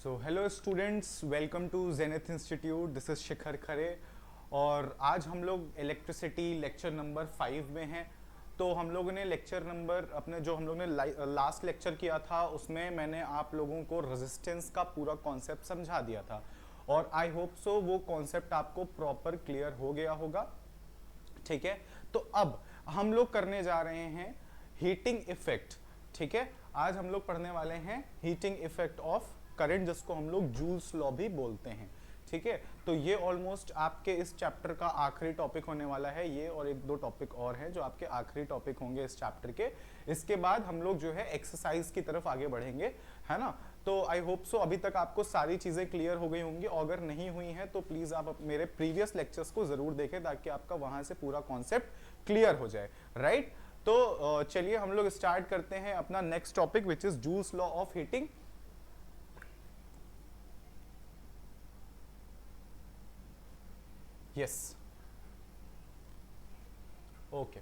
So hello students, welcome to Zenith institute. This is Shikhar Khare और आज हम लोग इलेक्ट्रिसिटी लेक्चर नंबर 5 में हैं। तो हम लोगों ने लेक्चर नंबर अपने जो हम लोग ने लास्ट लेक्चर किया था उसमें मैंने आप लोगों को रेजिस्टेंस का पूरा कॉन्सेप्ट समझा दिया था और आई होप सो वो कॉन्सेप्ट आपको प्रॉपर क्लियर हो गया होगा। ठीक है, तो अब हम लोग करने जा रहे हैं हीटिंग इफेक्ट। ठीक है, आज हम लोग पढ़ने वाले हैं हीटिंग इफेक्ट ऑफ करंट, जिसको हम लोग जूल्स लॉ भी बोलते हैं। ठीक है, तो ये ऑलमोस्ट आपके इस चैप्टर का आखिरी टॉपिक होने वाला है। ये और एक दो टॉपिक और हैं जो आपके आखिरी टॉपिक होंगे इस चैप्टर के। इसके बाद हम लोग जो है एक्सरसाइज की तरफ आगे बढ़ेंगे, है ना। तो आई होप सो अभी तक आपको सारी चीजें क्लियर हो गई होंगी, और अगर नहीं हुई हैं तो प्लीज आप मेरे प्रीवियस लेक्चर्स को जरूर देखें ताकि आपका वहां से पूरा कॉन्सेप्ट क्लियर हो जाए। राइट, तो चलिए हम लोग स्टार्ट करते हैं अपना next topic which is joules law of heating. Yes, okay.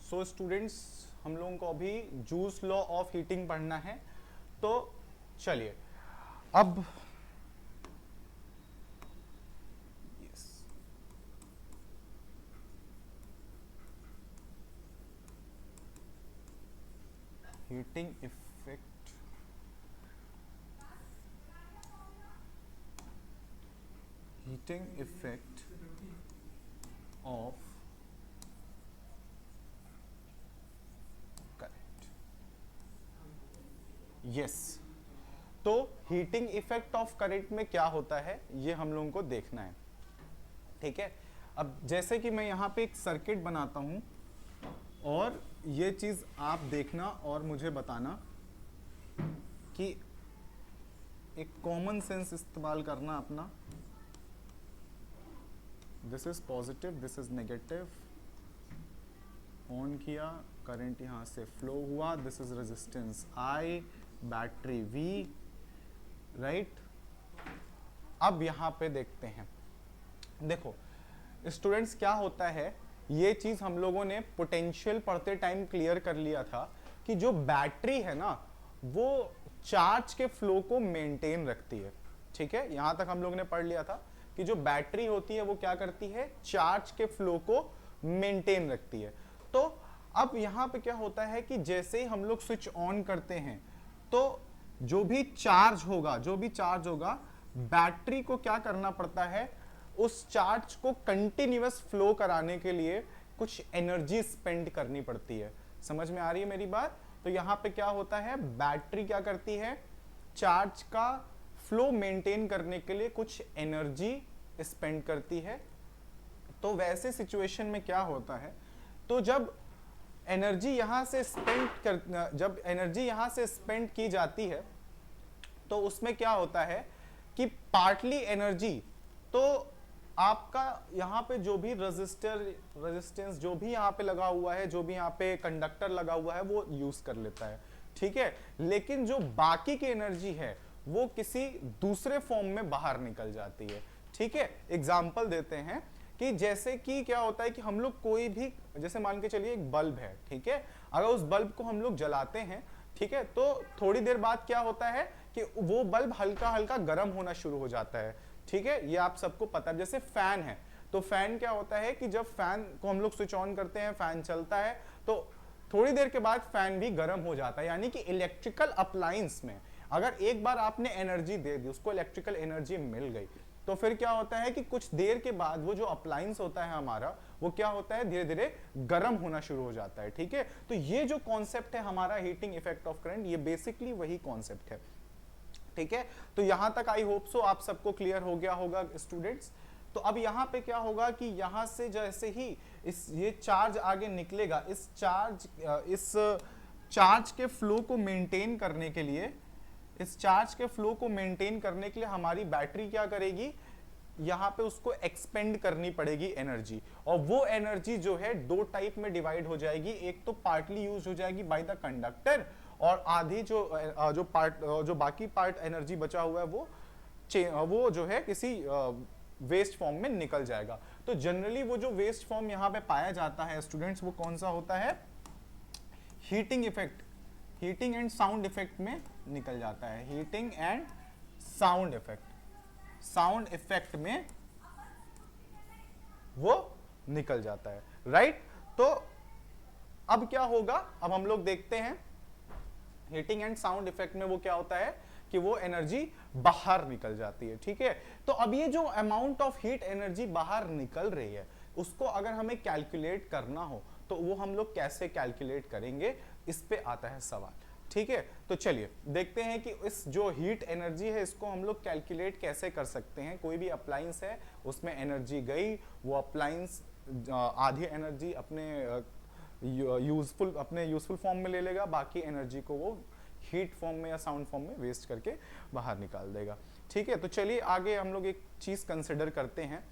So students, हम लोगों को अभी जूल्स लॉ ऑफ हीटिंग पढ़ना है। तो चलिए अब yes heating effect of current. Yes, तो हीटिंग इफेक्ट ऑफ करंट में क्या होता है ये हम लोगों को देखना है। ठीक है, अब जैसे कि मैं यहां पे एक सर्किट बनाता हूं और ये चीज आप देखना और मुझे बताना कि एक कॉमन सेंस इस्तेमाल करना अपना। This is positive, this is negative. On किया, करंट यहां से फ्लो हुआ। This is resistance I, battery V। Right, अब यहां पे देखते हैं। देखो स्टूडेंट्स, क्या होता है, ये चीज हम लोगों ने पोटेंशियल पढ़ते टाइम क्लियर कर लिया था कि जो बैटरी है ना वो चार्ज के फ्लो को मेंटेन रखती है। ठीक है, यहां तक हम लोगों ने पढ़ लिया था कि जो बैटरी होती है वो क्या करती है, चार्ज के फ्लो को मेंटेन रखती है। तो अब यहां पे क्या होता है कि जैसे ही हम लोग स्विच ऑन करते हैं तो जो भी चार्ज होगा बैटरी को क्या करना पड़ता है, उस चार्ज को कंटिन्यूअस फ्लो कराने के लिए कुछ एनर्जी स्पेंड करनी पड़ती है। समझ में आ रही है मेरी बात? तो यहां पे क्या होता है, बैटरी क्या करती है, चार्ज का फ्लो मेंटेन करने के लिए कुछ एनर्जी स्पेंड करती है। तो वैसे सिचुएशन में क्या होता है, तो जब एनर्जी यहां से स्पेंड की जाती है तो उसमें क्या होता है कि पार्टली एनर्जी तो आपका यहाँ पे जो भी रेजिस्टेंस जो भी यहाँ पे लगा हुआ है, जो भी यहाँ पे कंडक्टर लगा हुआ है वो यूज कर लेता है। ठीक है, लेकिन जो बाकी की एनर्जी है वो किसी दूसरे फॉर्म में बाहर निकल जाती है। ठीक है, एग्जाम्पल देते हैं कि जैसे कि क्या होता है कि हम लोग कोई भी, जैसे मान के चलिए एक बल्ब है। ठीक है, अगर उस बल्ब को हम लोग जलाते हैं, ठीक है, तो थोड़ी देर बाद क्या होता है कि वो बल्ब हल्का हल्का गर्म होना शुरू हो जाता है। ठीक है, ये आप सबको पता है। जैसे फैन है, तो फैन क्या होता है कि जब फैन को हम लोग स्विच ऑन करते हैं, फैन चलता है, तो थोड़ी देर के बाद फैन भी गर्म हो जाता है। यानी कि इलेक्ट्रिकल अप्लायंस में अगर एक बार आपने एनर्जी दे दी, उसको इलेक्ट्रिकल एनर्जी मिल गई, तो फिर क्या होता है कि कुछ देर के बाद वो जो अप्लायंस होता है हमारा, वो क्या होता है, धीरे धीरे गर्म होना शुरू हो जाता है। ठीक है, तो ये जो कॉन्सेप्ट है हमारा हीटिंग इफेक्ट ऑफ करंट, ये बेसिकली वही कॉन्सेप्ट है। ठीक है, तो यहां तक आई होप सो आप सबको क्लियर हो गया होगा स्टूडेंट्स। तो अब यहां पे क्या होगा कि यहां से जैसे ही ये चार्ज आगे निकलेगा, इस चार्ज के फ्लो को मेंटेन करने के लिए, हमारी बैटरी क्या करेगी, यहां पे उसको एक्सपेंड करनी पड़ेगी एनर्जी। और वो एनर्जी जो है दो टाइप में डिवाइड हो जाएगी। एक तो पार्टली यूज हो जाएगी बाय द कंडक्टर, और आधी जो बाकी पार्ट एनर्जी बचा हुआ है वो जो है किसी वेस्ट फॉर्म में निकल जाएगा। तो जनरली वो जो वेस्ट फॉर्म यहां पे पाया जाता है स्टूडेंट्स, वो कौन सा होता है, heating effect heating and sound effect में निकल जाता है, heating and sound effect, sound effect में वो निकल जाता है, राइट। तो अब क्या होगा, अब हम लोग देखते हैं हीटिंग एंड साउंड इफेक्ट में वो क्या होता है कि वो एनर्जी बाहर निकल जाती है, ठीक है। तो अब ये जो अमाउंट ऑफ हीट एनर्जी बाहर निकल रही है उसको अगर हमें कैलकुलेट करना हो तो वो हम लोग कैसे कैलकुलेट करेंगे, इस पे आता है सवाल, ठीक है। तो चलिए देखते हैं कि इस जो हीट एनर्जी है इसको हम लोग कैलकुलेट कैसे कर सकते हैं। कोई भी अप्लायंस है उसमें एनर्जी गई, वो अप्लायंस आधी एनर्जी अपने यूजफुल फॉर्म में ले लेगा, बाकी एनर्जी को वो हीट फॉर्म में या साउंड फॉर्म में वेस्ट करके बाहर निकाल देगा, ठीक है। तो चलिए आगे हम लोग एक चीज कंसिडर करते हैं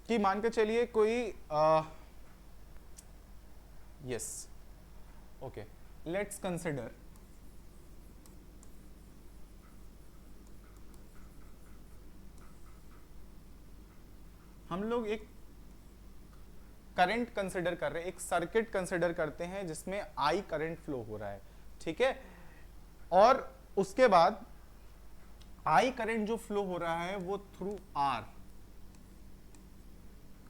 कि मान के चलिए कोई यस ओके, लेट्स कंसिडर हम लोग एक करंट कंसिडर कर रहे हैं, एक सर्किट कंसिडर करते हैं जिसमें आई करंट फ्लो हो रहा है, ठीक है। और उसके बाद आई करंट जो फ्लो हो रहा है वो थ्रू आर,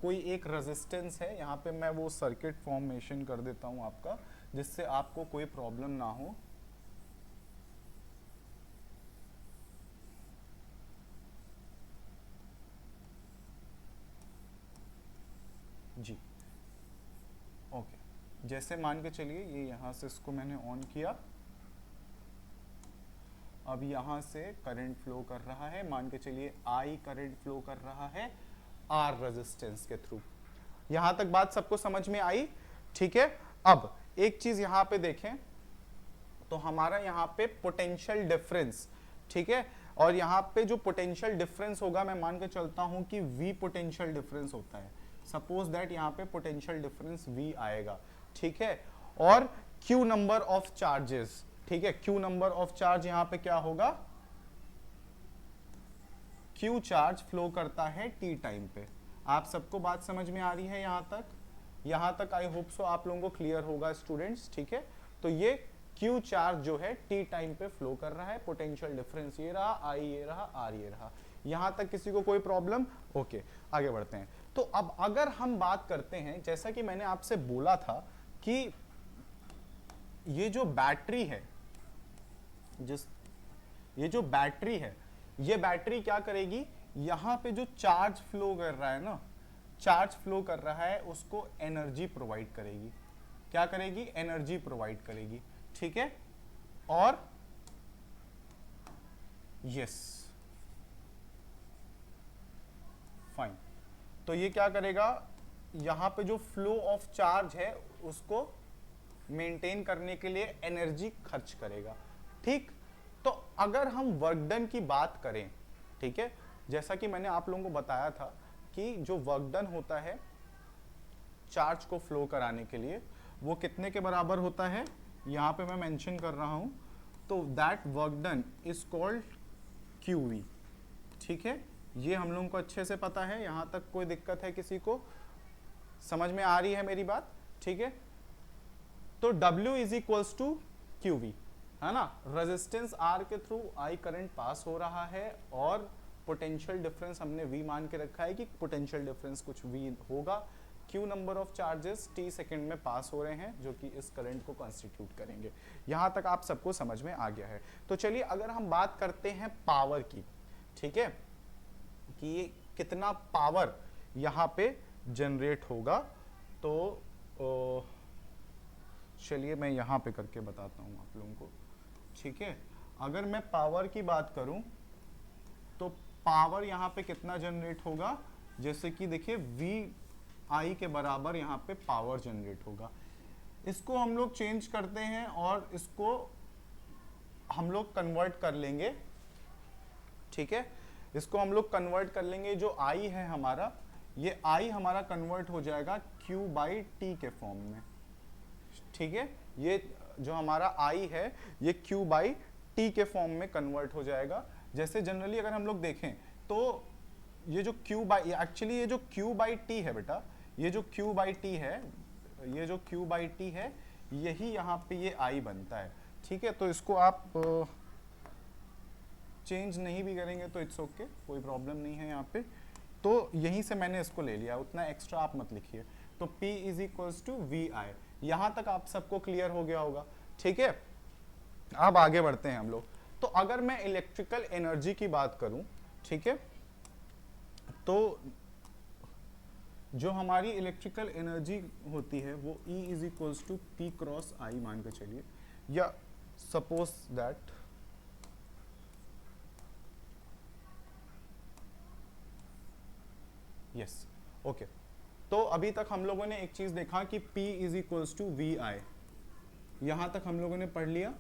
कोई एक रेजिस्टेंस है, यहां पे मैं वो सर्किट फॉर्मेशन कर देता हूं आपका, जिससे आपको कोई प्रॉब्लम ना हो। जी ओके, जैसे मान के चलिए ये यहां से इसको मैंने ऑन किया, अब यहां से करंट फ्लो कर रहा है, मान के चलिए आई करंट फ्लो कर रहा है आर रेजिस्टेंस के थ्रू। यहां तक बात सबको समझ में आई, ठीक है। अब एक चीज यहां पे देखें तो हमारा यहां पे पोटेंशियल डिफरेंस, ठीक है, और यहां पे जो पोटेंशियल डिफरेंस होगा मैं मान के चलता हूं कि V पोटेंशियल डिफरेंस होता है, सपोज दैट यहां पे पोटेंशियल डिफरेंस V आएगा, ठीक है। और Q नंबर ऑफ चार्जेस, ठीक है, Q नंबर ऑफ चार्ज यहां पे क्या होगा, Q चार्ज फ्लो करता है T टाइम पे। आप सबको बात समझ में आ रही है यहां तक आई होप सो आप लोगों को क्लियर होगा स्टूडेंट्स, ठीक है। तो ये Q चार्ज जो है T टाइम पे फ्लो कर रहा है, पोटेंशियल डिफरेंस ये रहा, I ये रहा, R ये रहा, यहां तक किसी को कोई प्रॉब्लम, ओके आगे बढ़ते हैं। तो अब अगर हम बात करते हैं, जैसा कि मैंने आपसे बोला था कि ये जो बैटरी है, ये जो बैटरी है, ये बैटरी क्या करेगी, यहां पे जो चार्ज फ्लो कर रहा है ना, चार्ज फ्लो कर रहा है उसको एनर्जी प्रोवाइड करेगी, क्या करेगी, एनर्जी प्रोवाइड करेगी, ठीक है। और यस फाइन, तो ये क्या करेगा, यहां पे जो फ्लो ऑफ चार्ज है उसको मेंटेन करने के लिए एनर्जी खर्च करेगा, ठीक। तो अगर हम वर्क डन की बात करें, ठीक है, जैसा कि मैंने आप लोगों को बताया था कि जो वर्क डन होता है चार्ज को फ्लो कराने के लिए वो कितने के बराबर होता है, यहां पे मैं मेंशन कर रहा हूं, तो that work done is called QV, ठीक है। ये हम लोगों को अच्छे से पता है, यहां तक कोई दिक्कत है किसी को, समझ में आ रही है मेरी बात, ठीक है। तो W is equals to QV, है ना, रेजिस्टेंस R के थ्रू I करंट पास हो रहा है और पोटेंशियल डिफरेंस हमने V मान के रखा है कि पोटेंशियल डिफरेंस कुछ V होगा, Q number of charges T second में पास हो रहे हैं जो कि इस करंट को कॉन्स्टिट्यूट करेंगे। यहां तक आप सबको समझ में आ गया है। तो चलिए अगर हम बात करते हैं पावर की, ठीक है, कि ये कितना पावर यहां पे जनरेट होगा, तो चलिए मैं यहां पे करके बताता हूं आप लोगों को, ठीक है। अगर मैं पावर की बात करूं तो पावर यहां पे कितना जनरेट होगा, जैसे कि देखिए VI के बराबर यहां पे पावर जनरेट होगा। इसको हम लोग चेंज करते हैं और इसको हम लोग कन्वर्ट कर लेंगे, ठीक है, इसको हम लोग कन्वर्ट कर लेंगे, जो I है हमारा, ये I हमारा कन्वर्ट हो जाएगा Q/T के फॉर्म में, ठीक है। ये जो हमारा I है ये Q/T के फॉर्म में कन्वर्ट हो जाएगा। जैसे जनरली अगर हम लोग देखें तो ये जो एक्चुअली ये जो Q/T है बेटा, ये जो Q/T है, ये जो Q/T है, यही यहाँ पे ये I बनता है। ठीक है, तो इसको आप चेंज नहीं भी करेंगे तो इट्स ओके, कोई प्रॉब्लम नहीं है यहाँ पे। तो यहीं से मैंने इसको ले लिया, उतना एक्स्ट्रा आप मत लिखिए। तो P is equals to V I, यहाँ तक आप सबको क्लियर हो गया होगा, ठीक है। अब आगे बढ़ते हैं हम लोग। तो अगर मैं इलेक्ट्रिकल एनर्जी की बात करूं, ठीक है, तो जो हमारी इलेक्ट्रिकल एनर्जी होती है वो E is equals to P cross I मान के चलिए, या सपोज दैट यस ओके। तो अभी तक हम लोगों ने एक चीज देखा कि P is equals to V I, यहां तक हम लोगों ने पढ़ लिया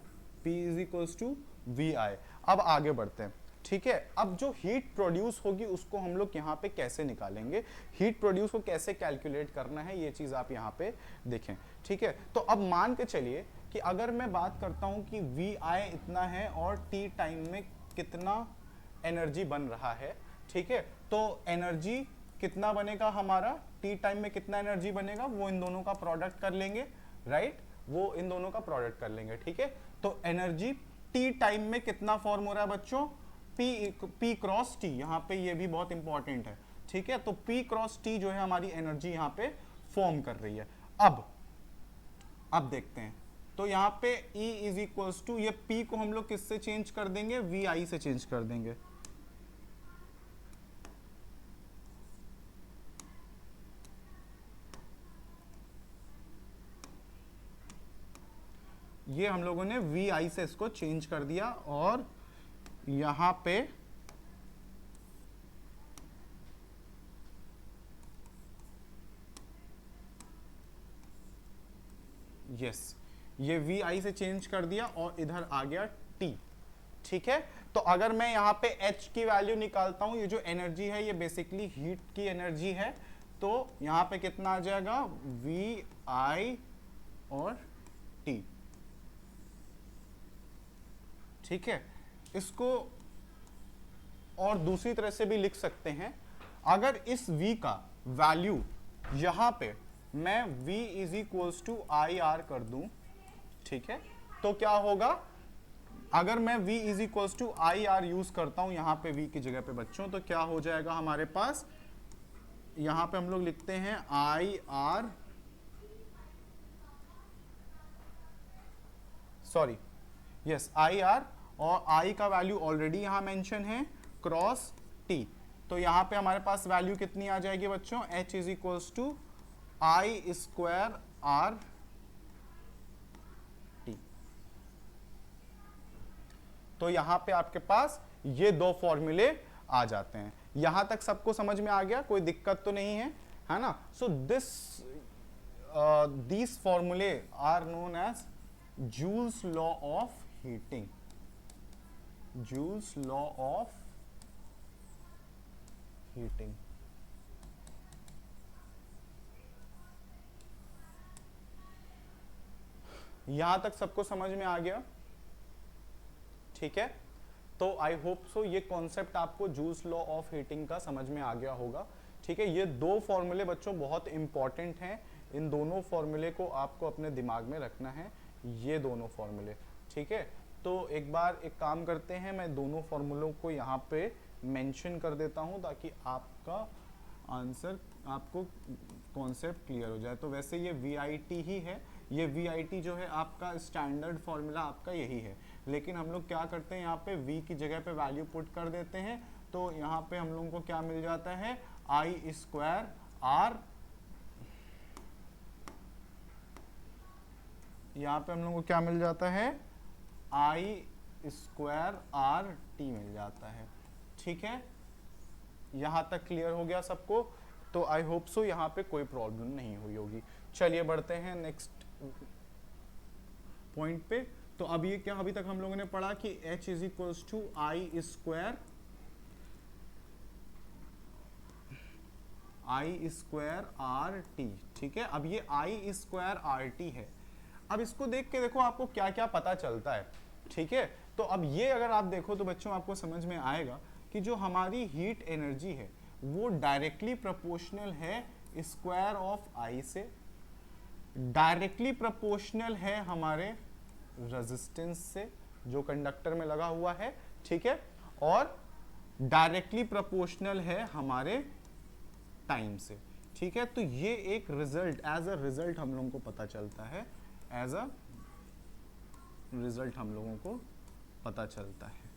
P is equals to V I. अब आगे बढ़ते हैं, ठीक है। अब जो हीट प्रोड्यूस होगी उसको हम लोग यहाँ पे कैसे निकालेंगे, हीट प्रोड्यूस को कैसे कैलकुलेट करना है, ये चीज आप यहाँ पे देखें, ठीक है। तो अब मान के चलिए कि अगर मैं बात करता हूँ कि वी आई इतना है और टी टाइम में कितना एनर्जी बन रहा है, ठीक है, तो एनर्जी कितना बनेगा हमारा, टी टाइम में कितना एनर्जी बनेगा, वो इन दोनों का प्रोडक्ट कर लेंगे, राइट, वो इन दोनों का प्रोडक्ट कर लेंगे, ठीक है। तो एनर्जी टी टाइम में कितना फॉर्म हो रहा है बच्चों, P क्रॉस टी, यहाँ पे ये भी बहुत इंपॉर्टेंट है, ठीक है। तो P क्रॉस टी जो है हमारी एनर्जी यहाँ पे फॉर्म कर रही है। अब देखते हैं, तो यहाँ पे E इज इक्वल्स टू, ये P को हम लोग किससे चेंज कर देंगे, VI से चेंज कर देंगे, ये हम लोगों ने VI से इसको चेंज कर दिया, और यहां पे यस, ये VI से चेंज कर दिया और इधर आ गया T, ठीक है। तो अगर मैं यहाँ पे H की वैल्यू निकालता हूं, ये जो एनर्जी है ये बेसिकली हीट की एनर्जी है, तो यहाँ पे कितना आ जाएगा, VI और T, ठीक है। इसको और दूसरी तरह से भी लिख सकते हैं, अगर इस V का वैल्यू यहां पे मैं V is equals to I R कर दूं, ठीक है, तो क्या होगा, अगर मैं V is equals to I R use करता हूं यहां पे V की जगह पे बच्चों, तो क्या हो जाएगा हमारे पास, यहां पे हम लोग लिखते हैं I R, sorry yes I R, और I का वैल्यू ऑलरेडी यहां मेंशन है, क्रॉस T, तो यहां पे हमारे पास वैल्यू कितनी आ जाएगी बच्चों, H is equals to I square R T. तो यहां पे आपके पास ये दो फॉर्मूले आ जाते हैं। यहां तक सबको समझ में आ गया, कोई दिक्कत तो नहीं है ना। सो these फॉर्मूले are known as Joule's law of heating, Joule's law of heating. यहां तक सबको समझ में आ गया, ठीक है। तो आई होप सो ये कॉन्सेप्ट आपको जूल्स लॉ ऑफ हीटिंग का समझ में आ गया होगा, ठीक है। ये दो फॉर्मूले बच्चों बहुत इंपॉर्टेंट हैं, इन दोनों फॉर्मूले को आपको अपने दिमाग में रखना है, ये दोनों फॉर्मूले, ठीक है। तो एक बार एक काम करते हैं, मैं दोनों फॉर्मूलों को यहाँ पे मेंशन कर देता हूँ ताकि आपका आंसर, आपको कॉन्सेप्ट क्लियर हो जाए। तो वैसे ये VIT ही है, ये VIT जो है आपका स्टैंडर्ड फॉर्मूला आपका यही है, लेकिन हम लोग क्या करते हैं, यहाँ पे V की जगह पे वैल्यू पुट कर देते हैं, तो यहाँ पे हम लोगों को क्या मिल जाता है, आई स्क्वायर आर, यहाँ पे हम लोगों को क्या मिल जाता है, आई स्क्वायर आर टी मिल जाता है, ठीक है। यहां तक क्लियर हो गया सबको, तो आई होप सो यहाँ पे कोई प्रॉब्लम नहीं हुई होगी। चलिए बढ़ते हैं नेक्स्ट पॉइंट पे। तो अब ये क्या अभी तक हम लोगों ने पढ़ा कि H is equals to I square R T, ठीक है। अब ये आई स्क्वायर आर टी है, अब इसको देख के देखो आपको क्या क्या पता चलता है, ठीक है। तो अब ये अगर आप देखो तो बच्चों आपको समझ में आएगा कि जो हमारी हीट एनर्जी है वो डायरेक्टली प्रोपोर्शनल है स्क्वायर ऑफ आई से, डायरेक्टली प्रोपोर्शनल है हमारे रेजिस्टेंस से जो कंडक्टर में लगा हुआ है, ठीक है, और डायरेक्टली प्रोपोर्शनल है हमारे टाइम से, ठीक है। तो ये एक रिजल्ट, एज अ रिजल्ट हम लोगों को पता चलता है, एज अ रिजल्ट हम लोगों को पता चलता है।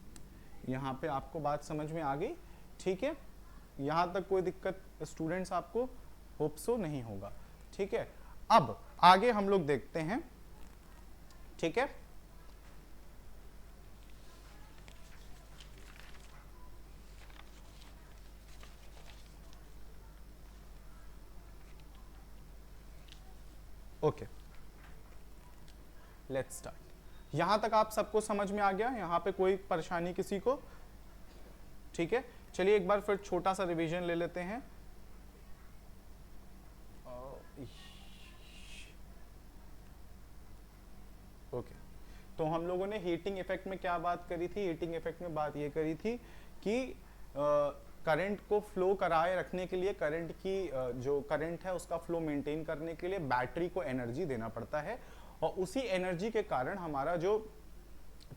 यहाँ पे आपको बात समझ में आ गई, ठीक है। यहाँ तक कोई दिक्कत स्टूडेंट्स आपको होप सो नहीं होगा, ठीक है। अब आगे हम लोग देखते हैं, ठीक है। Okay, let's start. यहां तक आप सबको समझ में आ गया, यहां पे कोई परेशानी किसी को? ठीक है, चलिए एक बार फिर छोटा सा रिवीजन ले लेते हैं। ओके, तो हम लोगों ने हीटिंग इफेक्ट में क्या बात करी थी? हीटिंग इफेक्ट में बात ये करी थी कि करंट को फ्लो कराए रखने के लिए, करंट की जो करंट है उसका फ्लो मेंटेन करने के लिए बैटरी को एनर्जी देना पड़ता है, और उसी एनर्जी के कारण हमारा जो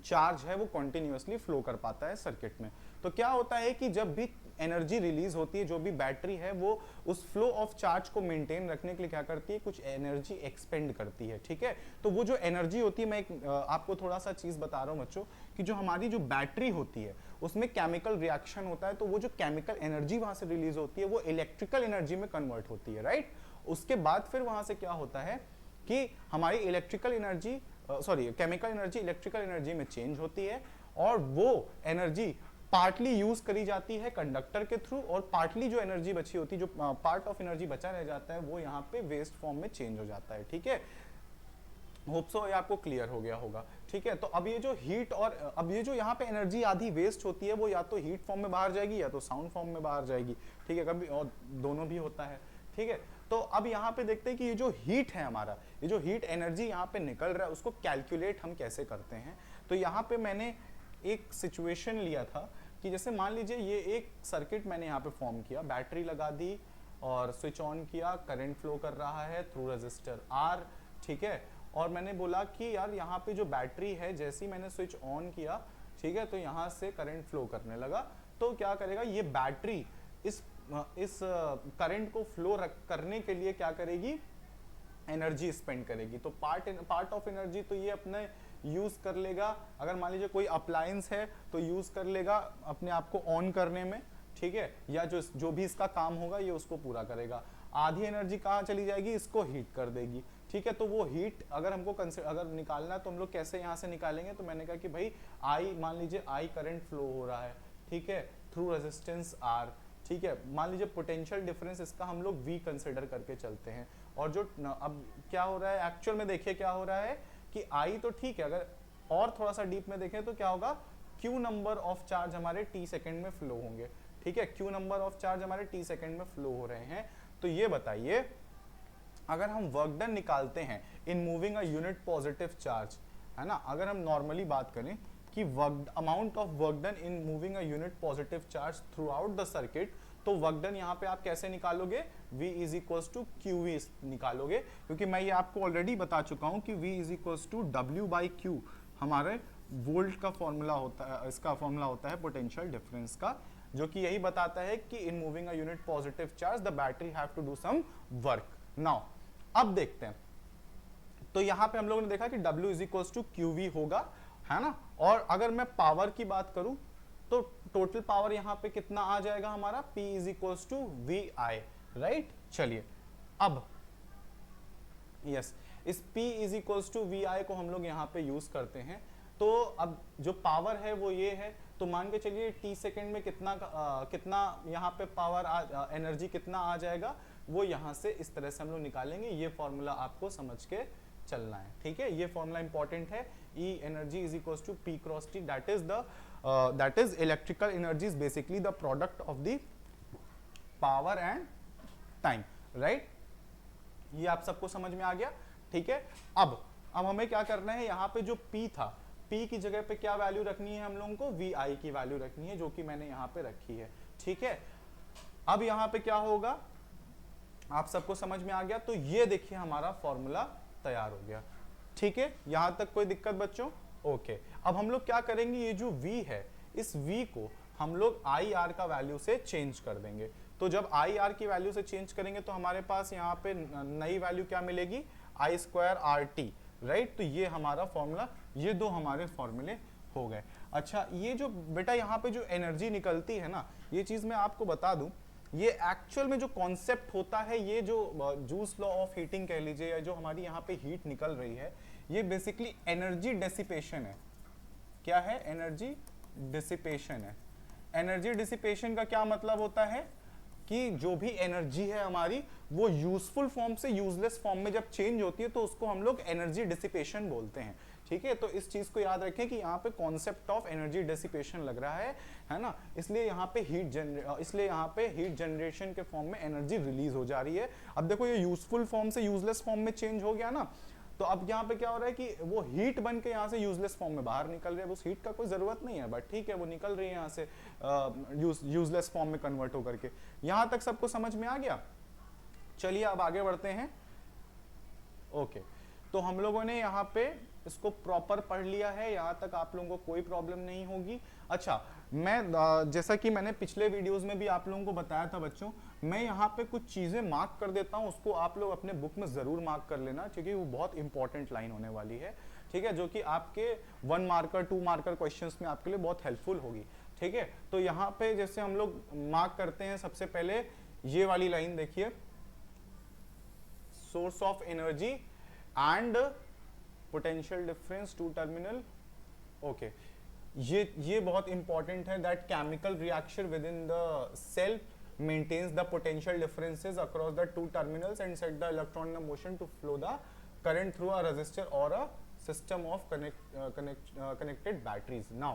चार्ज है वो कॉन्टिन्यूसली फ्लो कर पाता है सर्किट में। तो क्या होता है कि जब भी एनर्जी रिलीज होती है, जो भी बैटरी है वो उस फ्लो ऑफ चार्ज को मेंटेन रखने के लिए क्या करती है, कुछ एनर्जी एक्सपेंड करती है, ठीक है। तो वो जो एनर्जी होती है, मैं आपको थोड़ा सा चीज बता रहा हूं बच्चों, कि जो हमारी जो बैटरी होती है उसमें केमिकल रिएक्शन होता है, तो वो जो केमिकल एनर्जी वहां से रिलीज होती है वो इलेक्ट्रिकल एनर्जी में कन्वर्ट होती है, राइट। उसके बाद फिर वहां से क्या होता है कि हमारी electrical energy chemical energy electrical energy में चेंज होती है, और वो एनर्जी पार्टली यूज करी जाती है कंडक्टर के थ्रू, और पार्टली जो एनर्जी बची होती है, जो पार्ट ऑफ एनर्जी बचा रह जाता है, वो यहाँ पे वेस्ट फॉर्म में चेंज हो जाता है, ठीक है। होप सो ये आपको क्लियर हो गया होगा, ठीक है। तो अब ये जो हीट और अब ये जो यहाँ पे एनर्जी आधी वेस्ट होती है, वो या तो हीट फॉर्म में बाहर जाएगी या तो साउंड फॉर्म में बाहर जाएगी, ठीक है, कभी और दोनों भी होता है, ठीक है। तो अब यहाँ पे देखते हैं कि ये जो हीट है हमारा, ये जो हीट एनर्जी यहाँ पे निकल रहा है, उसको कैलकुलेट हम कैसे करते हैं। तो यहाँ पे मैंने एक सिचुएशन लिया था कि जैसे मान लीजिए ये एक सर्किट मैंने यहाँ पे फॉर्म किया, बैटरी लगा दी और स्विच ऑन किया, करंट फ्लो कर रहा है थ्रू रेजिस्टर आर, ठीक है। और मैंने बोला कि यार यहाँ पे जो बैटरी है, जैसे ही मैंने स्विच ऑन किया, ठीक है, तो यहाँ से करंट फ्लो करने लगा। तो क्या करेगा ये बैटरी, इस करंट को फ्लो करने के लिए क्या करेगी, एनर्जी स्पेंड करेगी। तो पार्ट ऑफ एनर्जी तो ये अपने यूज कर लेगा, अगर मान लीजिए कोई अप्लायंस है तो यूज कर लेगा अपने आप को ऑन करने में, ठीक है, या जो भी इसका काम होगा ये उसको पूरा करेगा। आधी एनर्जी कहाँ चली जाएगी, इसको हीट कर देगी, ठीक है। तो वो हीट अगर हमको अगर निकालना है तो हम लोग कैसे यहाँ से निकालेंगे? तो मैंने कहा कि भाई आई, मान लीजिए आई करंट फ्लो हो रहा है, ठीक है, थ्रू रेजिस्टेंस आर, ठीक है। मान लीजिए पोटेंशियल डिफरेंस इसका हम लोग V कंसिडर करके चलते हैं, और जो अब क्या हो रहा है एक्चुअल में, देखिए क्या हो रहा है कि I तो ठीक है, अगर और थोड़ा सा डीप में देखें तो क्या होगा, Q नंबर ऑफ चार्ज हमारे T सेकेंड में फ्लो होंगे, ठीक है, Q नंबर ऑफ चार्ज हमारे T सेकेंड में फ्लो हो रहे हैं। तो ये बताइए, अगर हम वर्क डन निकालते हैं in moving a unit positive charge, है ना, अगर हम नॉर्मली बात करें कि amount of work done in moving a unit positive charge throughout the circuit, तो वर्क डन यहाँ पे आप कैसे निकालोगे, V is equals to QV निकालोगे, क्योंकि मैं ये आपको ऑलरेडी बता चुका हूँ कि V is equals to W/Q हमारे वोल्ट का फॉर्मूला होता है, इसका फॉर्मूला होता है पोटेंशियल डिफरेंस का, जो कि यही बताता है कि in moving a unit positive charge the battery have to do some work. Now अब देखते हैं, तो यहाँ पे हम लोगों ने देखा कि W is equals to QV होगा, है ना। और अगर मैं पावर की बात करूं तो टोटल पावर यहाँ पे कितना आ जाएगा हमारा, P is equals to VI, right. चलिए अब यस, इस P is equals to VI को हम लोग यहाँ पे यूज करते हैं। तो अब जो पावर है वो ये है, तो मान के चलिए T सेकेंड में कितना यहाँ पे पावर एनर्जी कितना आ जाएगा, वो यहाँ से इस तरह से हम लोग निकालेंगे। ये फॉर्मूला आपको समझ के चलना है, ठीक है, ये फॉर्मूला इंपॉर्टेंट है। E energy is equals to P cross T, that is electrical energy is basically the product of the power and time, right? ये आप सबको समझ में आ गया, ठीक है। अब हमें क्या करना है, यहाँ पे जो P था, P की जगह पे क्या वैल्यू रखनी है हम लोगों को, VI की वैल्यू रखनी है, जो कि मैंने यहाँ पे रखी है, ठीक है। अब यहाँ पे क्या होगा, आप सबको समझ में आ गया। तो ये देखिए हमारा फॉर्मूला तैयार हो गया, ठीक है, यहां तक कोई दिक्कत बच्चों? ओके, अब हम लोग क्या करेंगे, ये जो v है इस v को हम लोग आई आर का वैल्यू से चेंज कर देंगे। तो जब आई आर की वैल्यू से चेंज करेंगे तो हमारे पास यहाँ पे नई वैल्यू क्या मिलेगी, आई स्क्वायर आर टी, राइट। तो ये हमारा फॉर्मूला, ये दो हमारे फॉर्मूले हो गए। अच्छा, ये जो बेटा यहाँ पे जो एनर्जी निकलती है ना, ये चीज मैं आपको बता दूं, ये एक्चुअल में जो कॉन्सेप्ट होता है, ये जो जूस लॉ ऑफ हीटिंग कह लीजिए, या जो हमारी यहाँ पे हीट निकल रही है, ये बेसिकली एनर्जी डिसिपेशन है। क्या है? एनर्जी डिसिपेशन है। एनर्जी डिसिपेशन का क्या मतलब होता है कि जो भी एनर्जी है हमारी, वो यूजफुल फॉर्म से यूजलेस फॉर्म में जब चेंज होती है तो उसको हम लोग एनर्जी डिसिपेशन बोलते हैं। ठीक है, तो इस चीज को याद रखें कि यहाँ पे कॉन्सेप्ट ऑफ एनर्जी डिसिपेशन लग रहा है ना, इसलिए यहाँ पे हीट जनरेशन के फॉर्म में एनर्जी रिलीज हो जा रही है। अब देखो, ये यूजफुल फॉर्म से यूजलेस फॉर्म में चेंज हो गया ना, तो अब यहाँ पे क्या हो रहा है कि वो हीट बन के यहाँ से यूजलेस फॉर्म में बाहर निकल रही है। उस हीट का कोई जरूरत नहीं है, बट ठीक है, वो निकल रही है यहाँ से यूजलेस फॉर्म में कन्वर्ट होकर के। यहाँ तक सबको समझ में आ गया? चलिए अब आगे बढ़ते हैं। ओके, तो हम लोगों ने यहाँ पे इसको प्रॉपर पढ़ लिया है, यहाँ तक आप लोगों को कोई प्रॉब्लम नहीं होगी। अच्छा, मैं जैसा कि मैंने पिछले वीडियोस में भी आप लोगों को बताया था बच्चों, मैं यहाँ पे कुछ चीजें मार्क कर देता हूँ, उसको आप लोग अपने बुक में जरूर मार्क कर लेना, क्योंकि वो बहुत इंपॉर्टेंट लाइन होने वाली है। ठीक है, जो कि आपके 1 मार्कर 2 मार्कर क्वेश्चंस में आपके लिए बहुत हेल्पफुल होगी। ठीक है, तो यहाँ पे जैसे हम लोग मार्क करते हैं, सबसे पहले ये वाली लाइन देखिए, source of energy and potential difference to terminal. Okay, ये बहुत इंपॉर्टेंट है, that chemical reaction within the cell maintains the potential differences across the two terminals and set the electron in motion to flow the current through a resistor or a system of connected batteries. Now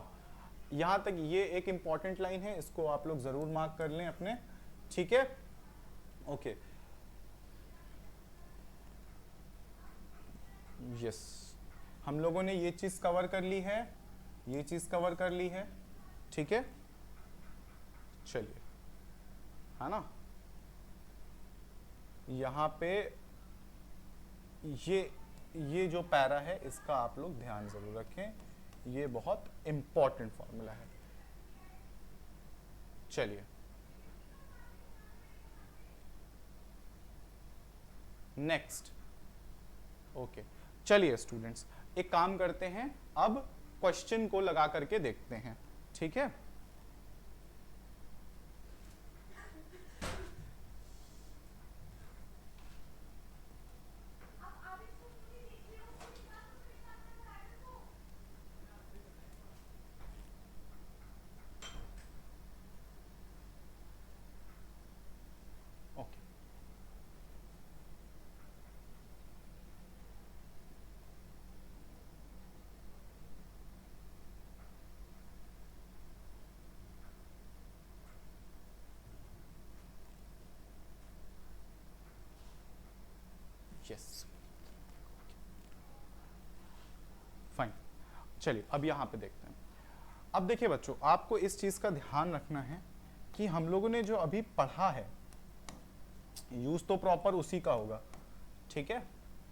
यहाँ तक ये एक important line है, इसको आप लोग जरूर mark कर लें अपने। ठीक है, ओके, यस, हम लोगों ने ये चीज कवर कर ली है, ये चीज कवर कर ली है। ठीक है, चलिए, है ना, यहाँ पे ये जो पैरा है इसका आप लोग ध्यान जरूर रखें, ये बहुत इंपॉर्टेंट फॉर्मूला है। चलिए नेक्स्ट। ओके, चलिए स्टूडेंट्स, एक काम करते हैं, अब क्वेश्चन को लगा करके देखते हैं। ठीक है, यस, फाइन। चलिए अब यहां पे देखते हैं। अब देखिए बच्चों, आपको इस चीज का ध्यान रखना है कि हम लोगों ने जो अभी पढ़ा है, यूज तो प्रॉपर उसी का होगा। ठीक है,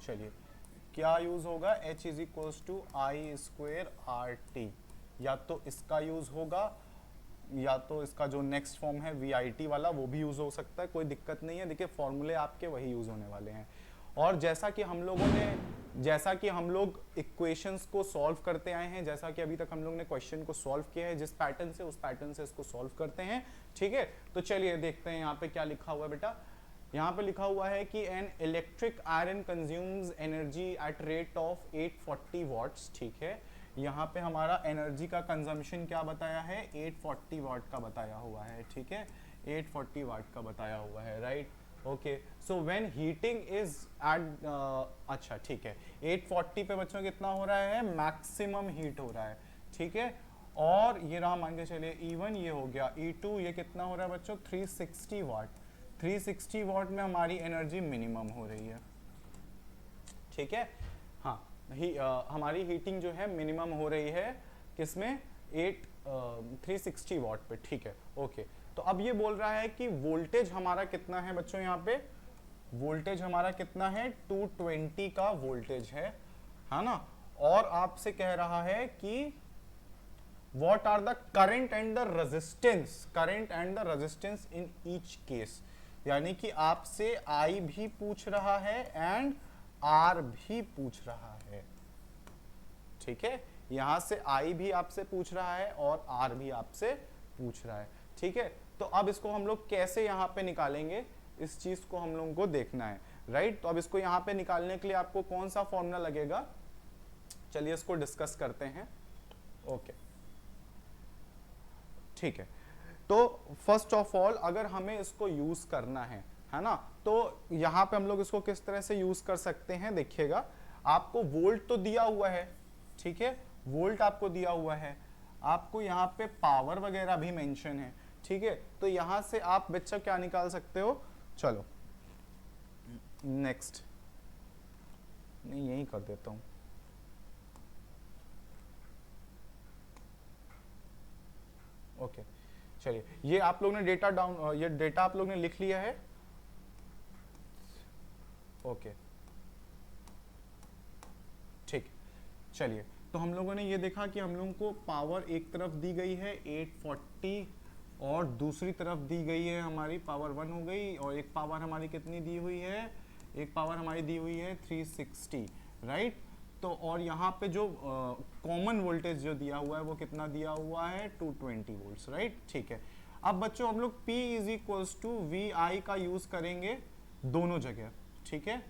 चलिए, क्या यूज होगा, H is equals to I square R T, या तो इसका यूज होगा, या तो इसका जो नेक्स्ट फॉर्म है VIT वाला, वो भी यूज हो सकता है, कोई दिक्कत नहीं है। देखिए, फॉर्मूले आपके वही यूज होने वाले हैं। और जैसा कि हम लोग इक्वेशंस को सॉल्व करते आए हैं, जैसा कि अभी तक हम लोग ने क्वेश्चन को सॉल्व किया है जिस पैटर्न से, उस पैटर्न से इसको सॉल्व करते हैं। ठीक है, तो चलिए देखते हैं यहाँ पे क्या लिखा हुआ है बेटा। यहाँ पे लिखा हुआ है कि an electric iron consumes energy at rate of 840 watts. ठीक है, यहाँ पे हमारा एनर्जी का कंजम्पशन क्या बताया है, 840 वाट का बताया हुआ है। ठीक है, 840 वाट का बताया हुआ है, right. Okay, so when heating is at, अच्छा ठीक है, 840 पे बच्चों कितना हो रहा है, मैक्सिमम हीट हो रहा है। ठीक है, और ये रहा, मान के चलिए E1 ये हो गया, E2 ये कितना हो रहा है बच्चों, 360 वाट। 360 वाट में हमारी एनर्जी मिनिमम हो रही है। ठीक है, हाँ, हमारी हीटिंग जो है मिनिमम हो रही है किसमें, 360 वाट पे। ठीक है, ओके, तो अब ये बोल रहा है कि वोल्टेज हमारा कितना है बच्चों, यहाँ पे वोल्टेज हमारा कितना है, 220 का वोल्टेज है। है ना, और आपसे कह रहा है कि what are the current and the resistance in each case, यानी कि आपसे I भी पूछ रहा है एंड R भी पूछ रहा है, ठीक है, यहां से I भी आपसे पूछ रहा है और R भी आपसे पूछ रहा है, ठीक है। तो अब इसको हम लोग कैसे यहां पे निकालेंगे, इस चीज को हम लोगों को देखना है, राइट। तो अब इसको यहां पे निकालने के लिए आपको कौन सा फॉर्मूला लगेगा, चलिए इसको डिस्कस करते हैं। ओके, ठीक है। तो फर्स्ट ऑफ ऑल अगर हमें इसको यूज करना है ना, तो यहां पे हम लोग इसको किस तरह से यूज कर सकते हैं, देखिएगा, आपको वोल्ट तो दिया हुआ है, ठीक है, वोल्ट आपको दिया हुआ है, आपको यहाँ पे पावर वगैरह भी मेंशन है, ठीक है। तो यहां से आप बच्चा क्या निकाल सकते हो, चलो नेक्स्ट, नहीं यही कर देता हूं, ओके चलिए, ये आप लोग ने डेटा डाउन, ये डेटा आप लोग ने लिख लिया है, ओके ठीक, चलिए। तो हम लोगों ने ये देखा कि हम लोगों को पावर एक तरफ दी गई है 840 और दूसरी तरफ दी गई है हमारी पावर 1 हो गई, और एक पावर हमारी कितनी दी हुई है, एक पावर हमारी दी हुई है 360, राइट। तो और यहाँ पे जो कॉमन वोल्टेज जो दिया हुआ है वो कितना दिया हुआ है, 220 वोल्ट्स, राइट, ठीक है। अब बच्चों हम लोग P is equals to V I का यूज करेंगे दोनों जगह, ठीक है,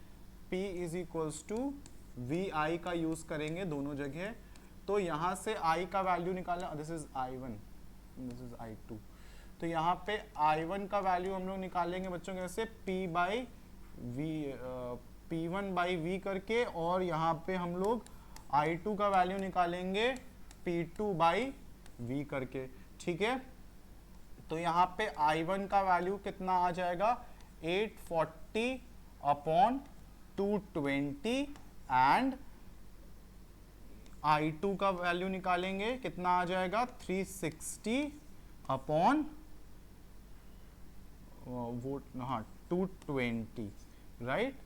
P is equals to V I का यूज करेंगे दोनों जगह। तो यहाँ से I का वैल्यू निकालना, this is I1, this is I2, तो यहाँ पे I1 का वैल्यू हम लोग निकालेंगे बच्चों कैसे, P1 बाई V करके, और यहाँ पे हम लोग I2 का वैल्यू निकालेंगे P2 बाई V करके, ठीक है। तो यहाँ पे I1 का वैल्यू कितना आ जाएगा, 840 अपॉन 220, एंड I2 का वैल्यू निकालेंगे कितना आ जाएगा, 360 अपॉन वोट, हाँ 220, राइट।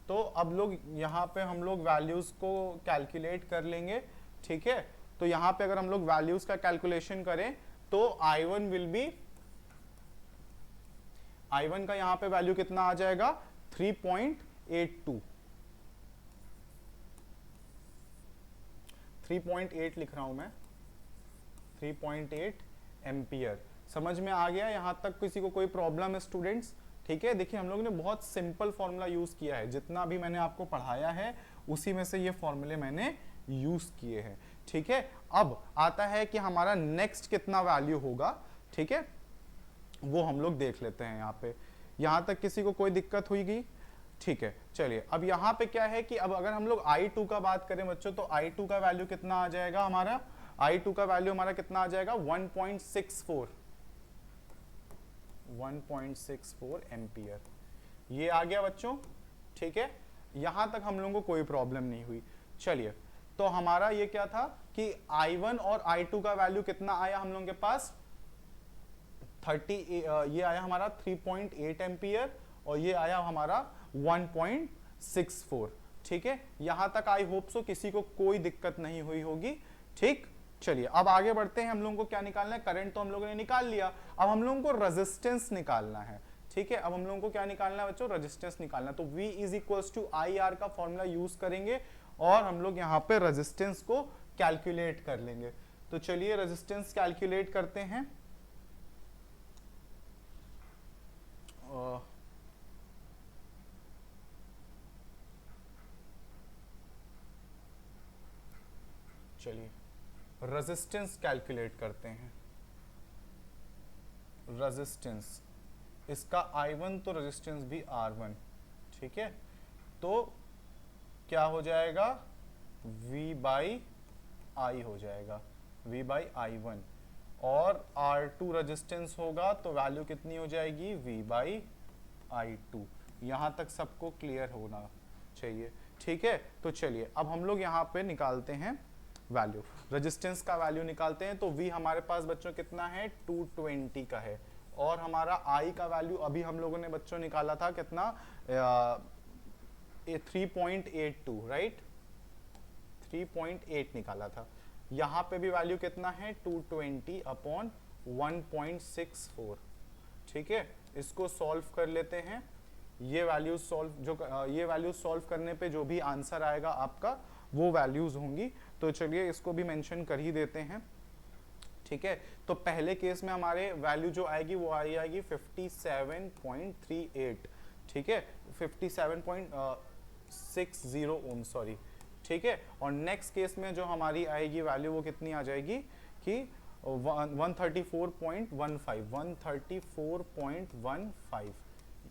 तो अब लोग यहाँ पे हम लोग वैल्यूज को कैलकुलेट कर लेंगे, ठीक है। तो यहाँ पे अगर हम लोग वैल्यूज का कैलकुलेशन करें तो I1 विल बी, I1 का यहाँ पे वैल्यू कितना आ जाएगा, 3.82, 3.8 लिख रहा हूं मैं, 3.8 एम्पियर। समझ में आ गया यहाँ तक, किसी को कोई प्रॉब्लम है स्टूडेंट्स, ठीक है। देखिए हम लोग ने बहुत सिंपल फॉर्मूला यूज किया है, जितना भी मैंने आपको पढ़ाया है उसी में से ये फॉर्मूले मैंने यूज किए हैं, ठीक है। अब आता है कि हमारा नेक्स्ट कितना वैल्यू होगा, ठीक है, वो हम लोग देख लेते हैं। यहाँ पे यहाँ तक किसी को कोई दिक्कत हुई, ठीक है। चलिए अब यहाँ पे क्या है कि अब अगर हम लोग I2 का बात करें बच्चों, तो I2 का वैल्यू कितना आ जाएगा हमारा, I2 का वैल्यू हमारा कितना आ जाएगा, 1.64 एम्पियर, ये आ गया बच्चों, ठीक है। यहां तक हम लोगों को कोई प्रॉब्लम नहीं हुई। चलिए, तो हमारा ये क्या था कि I1 और I2 का वैल्यू कितना आया हम लोगों के पास, 30, ये आया हमारा 3.8 एम्पियर, और ये आया हमारा 1.64, ठीक है। यहां तक आई होप सो किसी को कोई दिक्कत नहीं हुई होगी, ठीक। चलिए अब आगे बढ़ते हैं, हम लोगों को क्या निकालना है, करंट तो हम लोगों ने निकाल लिया, अब हम लोगों को रेजिस्टेंस निकालना है, ठीक है। अब हम लोगों को क्या निकालना है बच्चों, रेजिस्टेंस निकालना है। तो V is equals to I R का फॉर्मूला यूज करेंगे और हम लोग यहाँ पे रेजिस्टेंस को कैलकुलेट कर लेंगे। तो चलिए रेजिस्टेंस कैलकुलेट करते हैं। चलिए रेजिस्टेंस कैलकुलेट करते हैं। रेजिस्टेंस इसका I1 तो रेजिस्टेंस भी R1, ठीक है। तो क्या हो जाएगा, V बाई I हो जाएगा, V बाई I1, और R2 रेजिस्टेंस होगा तो वैल्यू कितनी हो जाएगी, V बाई I2। यहाँ तक सबको क्लियर होना चाहिए, ठीक है। तो चलिए अब हम लोग यहाँ पे निकालते हैं वैल्यू, रेजिस्टेंस का वैल्यू निकालते हैं। तो V हमारे पास बच्चों कितना है, 220 का है, और हमारा I का वैल्यू अभी हम लोगों ने बच्चों निकाला था कितना, 3.82, राइट। 3.8 निकाला था। यहाँ पे भी वैल्यू कितना है 220 अपॉन 1.64। ठीक है, इसको सॉल्व कर लेते हैं। ये वैल्यूज सॉल्व करने पे जो भी आंसर आएगा आपका वो वैल्यूज होंगी। तो चलिए इसको भी मेंशन कर ही देते हैं। ठीक है, तो पहले केस में हमारे वैल्यू जो आएगी वो आएगी 57.38। ठीक है, 57.60 ओम, सॉरी। ठीक है, और नेक्स्ट केस में जो हमारी आएगी वैल्यू वो कितनी आ जाएगी कि 134.15।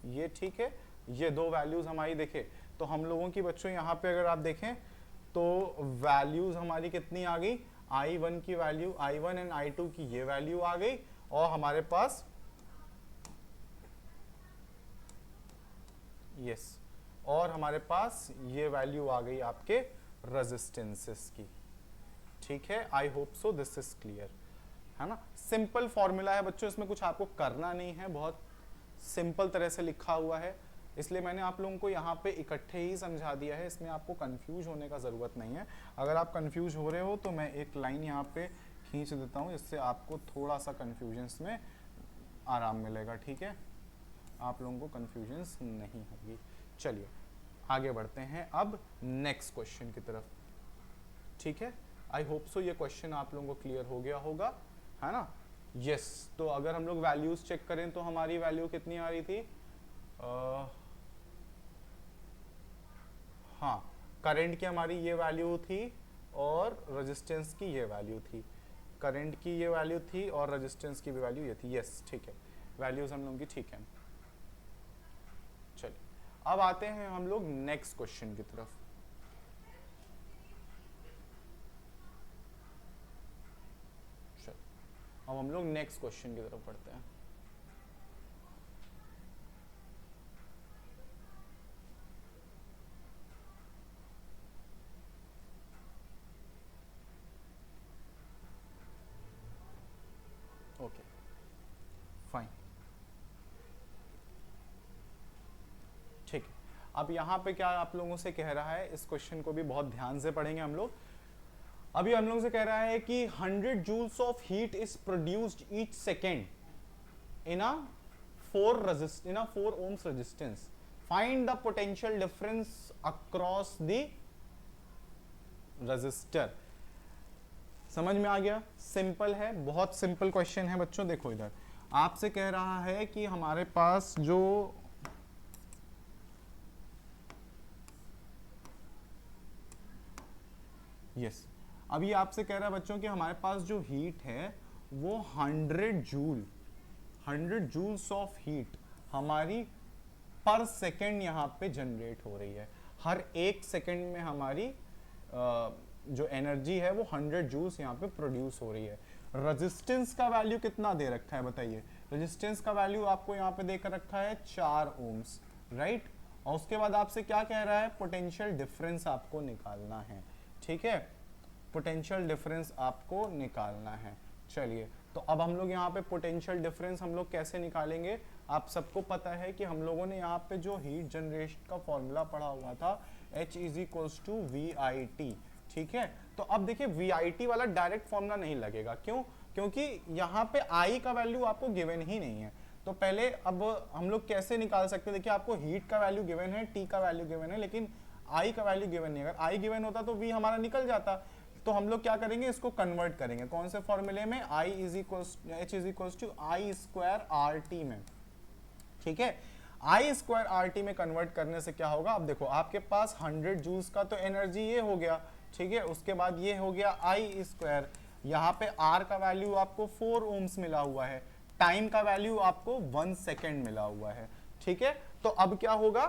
ये ठीक है, ये दो वैल्यूज हमारी देखे तो हम लोगों की बच्चों यहाँ पे अगर आप देखें तो वैल्यूज हमारी कितनी आ गई, I1 की वैल्यू, I1 एंड I2 की ये वैल्यू आ गई, और हमारे पास और हमारे पास ये वैल्यू आ गई आपके रेजिस्टेंसेस की। ठीक है, आई hope so this is clear, है ना। सिंपल फॉर्मूला है बच्चों, इसमें कुछ आपको करना नहीं है, बहुत सिंपल तरह से लिखा हुआ है, इसलिए मैंने आप लोगों को यहाँ पे इकट्ठे ही समझा दिया है। इसमें आपको कंफ्यूज होने का ज़रूरत नहीं है। अगर आप कंफ्यूज हो रहे हो तो मैं एक लाइन यहाँ पे खींच देता हूँ, जिससे आपको थोड़ा सा कन्फ्यूजन्स में आराम मिलेगा। ठीक है, आप लोगों को कन्फ्यूजन्स नहीं होगी। चलिए आगे बढ़ते हैं अब नेक्स्ट क्वेश्चन की तरफ। ठीक है, आई होप सो ये क्वेश्चन आप लोगों को क्लियर हो गया होगा, है ना। यस, तो अगर हम लोग वैल्यूज चेक करें तो हमारी वैल्यू कितनी आ रही थी, हाँ, करंट की हमारी ये वैल्यू थी और रेजिस्टेंस की ये वैल्यू थी। करंट की ये वैल्यू थी और रेजिस्टेंस की भी वैल्यू ये थी। यस, ठीक है, वैल्यूज हम लोगों की ठीक है। चलिए अब आते हैं हम लोग नेक्स्ट क्वेश्चन की तरफ। अब हम लोग नेक्स्ट क्वेश्चन की तरफ बढ़ते हैं। ओके, फाइन, ठीक है। अब यहाँ पे क्या आप लोगों से कह रहा है, इस क्वेश्चन को भी बहुत ध्यान से पढ़ेंगे हम लोग। अभी हम लोगों से कह रहा है कि 100 joules of heat is produced each second in a 4 ohms resistance. Find the potential difference across the resistor. समझ में आ गया, सिंपल है, बहुत सिंपल क्वेश्चन है बच्चों। देखो इधर आपसे कह रहा है कि हमारे पास जो यस अभी आपसे कह रहा है बच्चों कि हमारे पास जो हीट है वो 100 जूल्स ऑफ हीट हमारी पर सेकेंड यहाँ पे जनरेट हो रही है। हर एक सेकेंड में हमारी जो एनर्जी है वो 100 जूल्स यहाँ पे प्रोड्यूस हो रही है। रेजिस्टेंस का वैल्यू कितना दे रखा है बताइए। रेजिस्टेंस का वैल्यू आपको यहाँ पे देकर रखा है 4 ओम्स, राइट। और उसके बाद आपसे क्या कह रहा है, पोटेंशियल डिफरेंस आपको निकालना है। ठीक है, पोटेंशियल डिफरेंस आपको निकालना है। चलिए तो अब हम लोग यहाँ पे पोटेंशियल डिफरेंस हम लोग कैसे निकालेंगे। आप सबको पता है कि हम लोगों ने यहाँ पे जो हीट जनरेशन का फॉर्मूला पढ़ा हुआ था H = VIT। ठीक है, तो अब देखिए VIT वाला डायरेक्ट फॉर्मूला नहीं लगेगा, क्यों, क्योंकि यहाँ पे I का वैल्यू आपको गिवन ही नहीं है। तो पहले अब हम लोग कैसे निकाल सकते हैं, देखिए आपको हीट का वैल्यू गिवन है, T का वैल्यू गिवन है, लेकिन I का वैल्यू गिवन नहीं। अगर I गिवन होता तो V हमारा निकल जाता। तो हम लोग क्या करेंगे, इसको कन्वर्ट करेंगे कौन से फॉर्मूले में, H=I2RT में। ठीक है, I2RT में कन्वर्ट करने से क्या होगा, अब देखो आपके पास 100 जूल्स का तो एनर्जी ये हो गया। ठीक है, उसके बाद ये हो गया I², यहाँ पे R का वैल्यू आपको 4 ओम्स मिला हुआ है, टाइम का वैल्यू आपको 1 सेकेंड मिला हुआ है। ठीक है, तो अब क्या होगा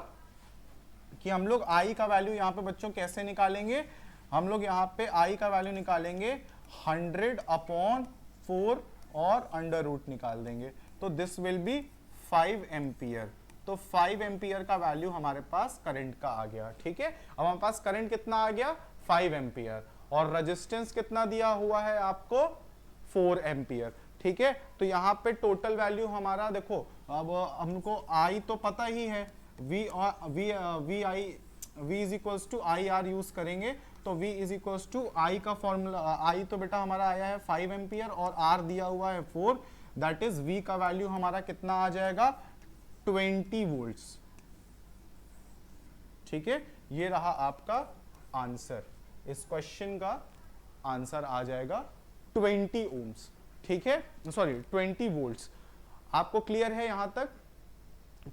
कि हम लोग I का वैल्यू यहाँ पे बच्चों कैसे निकालेंगे, हम लोग यहाँ पे I का वैल्यू निकालेंगे 100/4 और अंडर रूट निकाल देंगे, तो दिस विल बी 5 एम्पियर। तो 5 एम्पियर का वैल्यू हमारे पास करंट का आ गया। ठीक है, अब हमारे पास करंट कितना आ गया, 5 एम्पियर, और रेजिस्टेंस कितना दिया हुआ है आपको, 4 एम्पियर। ठीक है, तो यहाँ पे टोटल वैल्यू हमारा देखो, अब हमको I तो पता ही है, V is equals to I R use करेंगे तो V is equals to I का फॉर्मूला, आई तो बेटा हमारा आया है 5 एम्पियर और R दिया हुआ है 4, दैट इज V का वैल्यू हमारा कितना आ जाएगा 20 वोल्ट्स। ठीक है, ये रहा आपका आंसर, इस क्वेश्चन का आंसर आ जाएगा 20 ओम्स। ठीक है, सॉरी 20 वोल्ट्स। आपको क्लियर है यहां तक?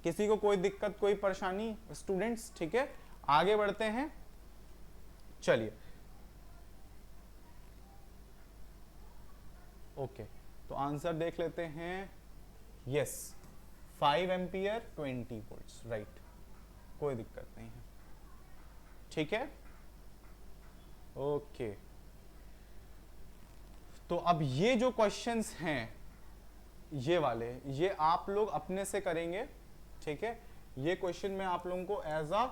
किसी को कोई दिक्कत कोई परेशानी स्टूडेंट्स? ठीक है, आगे बढ़ते हैं। चलिए ओके, तो आंसर देख लेते हैं। यस 5 एम्पियर 20 वोल्ट्स, राइट, कोई दिक्कत नहीं है। ठीक है, ओके। तो अब ये जो क्वेश्चंस हैं ये वाले, ये आप लोग अपने से करेंगे। ठीक है, ये क्वेश्चन मैं आप लोगों को एज अ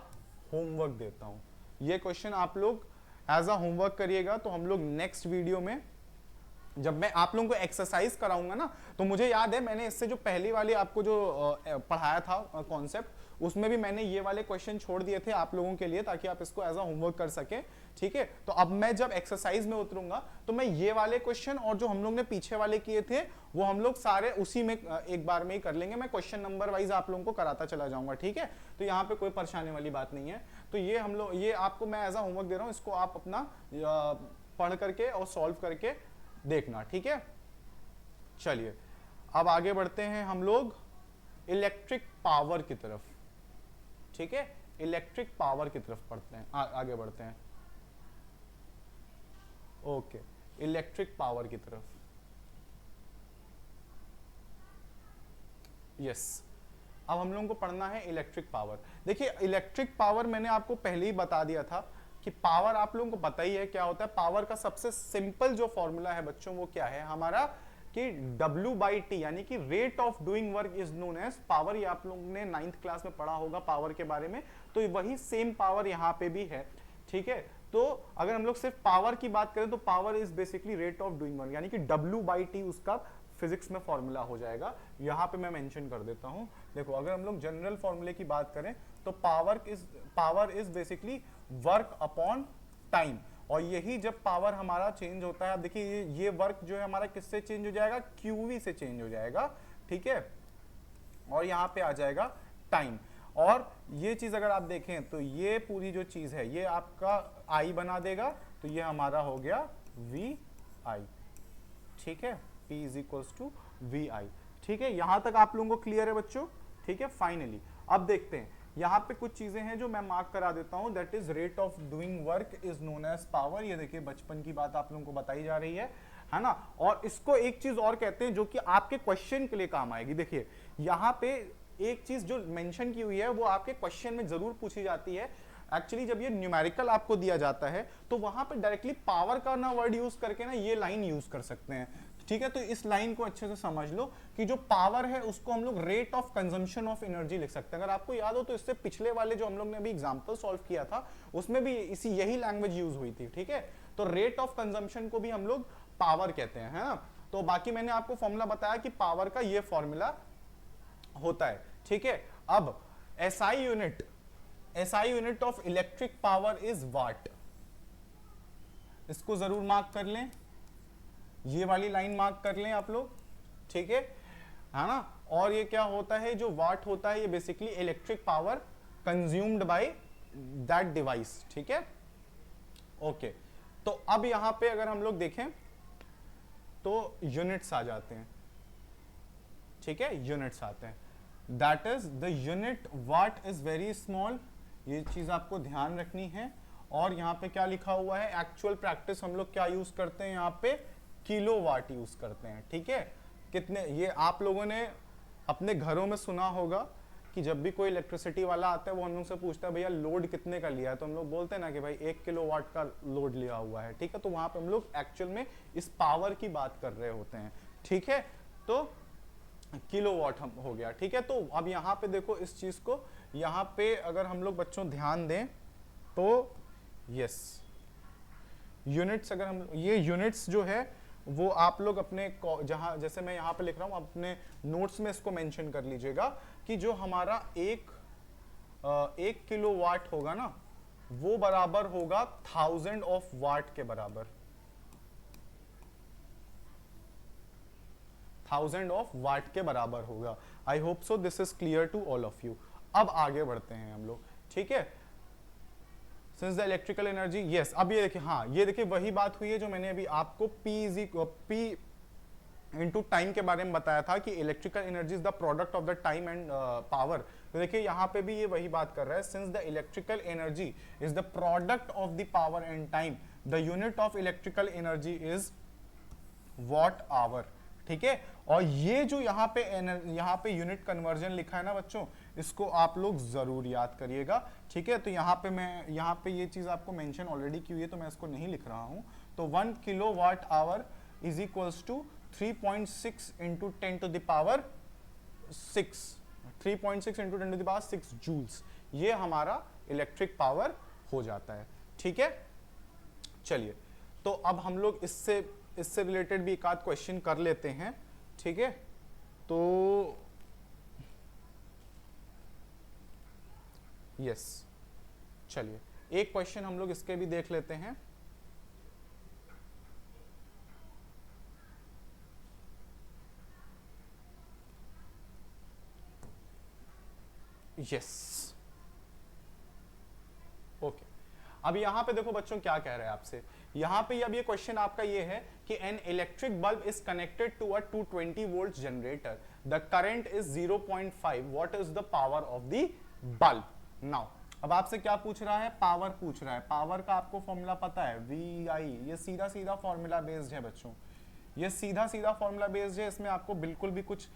होमवर्क देता हूं, ये क्वेश्चन आप लोग एज अ होमवर्क करिएगा। तो हम लोग नेक्स्ट वीडियो में जब मैं आप लोगों को एक्सरसाइज कराऊंगा ना, तो मुझे याद है मैंने इससे जो पहली वाली आपको जो पढ़ाया था कॉन्सेप्ट, उसमें भी मैंने ये वाले क्वेश्चन छोड़ दिए थे आप लोगों के लिए ताकि आप इसको एज अ होमवर्क कर सके। ठीक है, तो अब मैं जब एक्सरसाइज में उतरूंगा तो मैं ये वाले क्वेश्चन और जो हम लोग ने पीछे वाले किए थे वो हम लोग सारे उसी में एक बार में ही कर लेंगे। मैं क्वेश्चन नंबर वाइज आप लोगों को कराता चला जाऊंगा। ठीक है, तो यहाँ पे कोई परेशानी वाली बात नहीं है। तो ये हम लोग, ये आपको मैं एज अ होमवर्क दे रहा हूँ, इसको आप अपना पढ़ करके और सॉल्व करके देखना। ठीक है, चलिए अब आगे बढ़ते हैं हम लोग इलेक्ट्रिक पावर की तरफ। ठीक है, इलेक्ट्रिक पावर की तरफ पढ़ते हैं, आगे बढ़ते हैं। ओके, इलेक्ट्रिक पावर की तरफ। यस, अब हम लोगों को पढ़ना है इलेक्ट्रिक पावर। देखिए इलेक्ट्रिक पावर मैंने आपको पहले ही बता दिया था कि पावर आप लोगों को पता ही है क्या होता है। पावर का सबसे सिंपल जो फॉर्मूला है बच्चों वो क्या है हमारा, कि W/T यानी कि rate of doing work is known as power. ये आप लोगों ने 9th क्लास में पढ़ा होगा पावर के बारे में, तो वही सेम पावर यहाँ पे भी है। ठीक है, तो अगर हम लोग सिर्फ पावर की बात करें तो power is basically rate of doing work, यानी कि W/T उसका फिजिक्स में फॉर्मूला हो जाएगा। यहां पे मैं मेंशन कर देता हूं। देखो अगर हम लोग जनरल फॉर्मूले की बात करें तो power is basically work upon time, और यही जब पावर हमारा चेंज होता है, आप देखिए ये वर्क जो है हमारा किससे चेंज हो जाएगा, QV से चेंज हो जाएगा। ठीक है, और यहाँ पे आ जाएगा टाइम। और ये चीज अगर आप देखें तो ये पूरी जो चीज है ये आपका I बना देगा, तो ये हमारा हो गया VI। ठीक है, P is equals to VI। ठीक है, यहां तक आप लोगों को क्लियर है बच्चों? ठीक है, फाइनली अब देखते हैं यहाँ पे कुछ चीजें हैं जो मैं मार्क करा देता हूं। That is rate of doing work is known as power. ये देखिए बचपन की बात आप लोगों को बताई जा रही है ना। और इसको एक चीज और कहते हैं जो कि आपके क्वेश्चन के लिए काम आएगी। देखिए यहाँ पे एक चीज जो मेंशन की हुई है वो आपके क्वेश्चन में जरूर पूछी जाती है। एक्चुअली जब ये न्यूमेरिकल आपको दिया जाता है तो वहां पे डायरेक्टली पावर का ना वर्ड यूज करके ना ये लाइन यूज कर सकते हैं। ठीक है, तो इस लाइन को अच्छे से समझ लो कि जो पावर है उसको हम लोग rate of consumption of energy लिख सकते हैं। अगर आपको याद हो तो इससे पिछले वाले जो हम लोग ने अभी एग्जांपल सॉल्व किया था उसमें भी इसी यही लैंग्वेज यूज हुई थी। ठीक है, तो रेट ऑफ कंजम्पशन को भी हम लोग पावर कहते हैं, है ना। तो बाकी मैंने आपको फॉर्मूला बताया कि पावर का ये फॉर्मूला होता है। ठीक है, अब SI unit of electric power is what. इसको जरूर मार्क कर लें, ये वाली लाइन मार्क कर लें आप लोग। ठीक है ना। और ये क्या होता है, जो वाट होता है ये basically electric power consumed by that device. ठीक है, ओके। तो अब यहां पे अगर हम लोग देखें तो यूनिट्स आ जाते हैं। ठीक है, यूनिट्स आते हैं। That is the unit what is very small, ये चीज आपको ध्यान रखनी है। और यहाँ पे क्या लिखा हुआ है, एक्चुअल प्रैक्टिस हम लोग क्या यूज करते हैं, यहाँ पे किलोवाट यूज करते हैं। ठीक है, कितने, ये आप लोगों ने अपने घरों में सुना होगा कि जब भी कोई इलेक्ट्रिसिटी वाला आता है वो हम लोग से पूछता है भैया लोड कितने का लिया है, तो हम लोग बोलते हैं ना कि भाई 1 किलोवाट का लोड लिया हुआ है। ठीक है, तो वहां पे हम लोग एक्चुअल में इस पावर की बात कर रहे होते हैं। ठीक है, तो किलोवाट हम हो गया। ठीक है, तो अब यहाँ पे देखो इस चीज को, यहाँ पे अगर हम लोग बच्चों ध्यान दें तो यस यूनिट्स, अगर हम ये यूनिट्स जो है वो आप लोग अपने जहां, जैसे मैं यहाँ पे लिख रहा हूँ अपने नोट्स में इसको मेंशन कर लीजिएगा कि जो हमारा एक किलोवाट होगा ना, वो बराबर होगा 1000 ऑफ वाट के बराबर, 1000 ऑफ वाट के बराबर होगा। I hope so this is clear to all of you. अब आगे बढ़ते हैं हम लोग, ठीक है। Since the electrical energy, yes, अब ये देखिए, हाँ ये देखिए वही बात हुई है जो मैंने अभी आपको P इनटू टाइम के बारे में बताया था कि electrical energy is the product of the time and power. तो देखिए यहाँ पे भी ये वही बात कर रहा है, since the electrical energy is the product of the power and time, the unit of electrical energy is watt hour, ठीक है। और ये जो यहाँ पे यूनिट कन्वर्जन लिखा है ना बच्चों, इसको आप लोग जरूर याद करिएगा, ठीक है। तो यहाँ पे ये चीज आपको मेंशन ऑलरेडी की हुई है, तो मैं इसको नहीं लिख रहा हूं। तो 1 kilowatt hour is equals to 3.6 into 10 to the power 6, 3.6 into 10 to the power 6 joules, ये हमारा इलेक्ट्रिक पावर हो जाता है, ठीक है। चलिए, तो अब हम लोग इससे रिलेटेड भी एक आध क्वेश्चन कर लेते हैं, ठीक है। तो यस, चलिए एक क्वेश्चन हम लोग इसके भी देख लेते हैं। Yes, okay. अब यहां पे देखो बच्चों क्या कह रहे हैं आपसे, यहां पे अब ये क्वेश्चन आपका ये है कि an electric bulb is connected to a 220 volt generator, the current is 0.5, what is the power of the bulb. Now अब आपसे क्या पूछ रहा है, पावर पूछ रहा है। पावर का आपको फॉर्मूला पता है, VI, ये सीधा सीधा फॉर्मूला बेस्ड है बच्चों, ये सीधा सीधा फॉर्मूला बेस्ड है, इसमें आपको बिल्कुल भी कुछ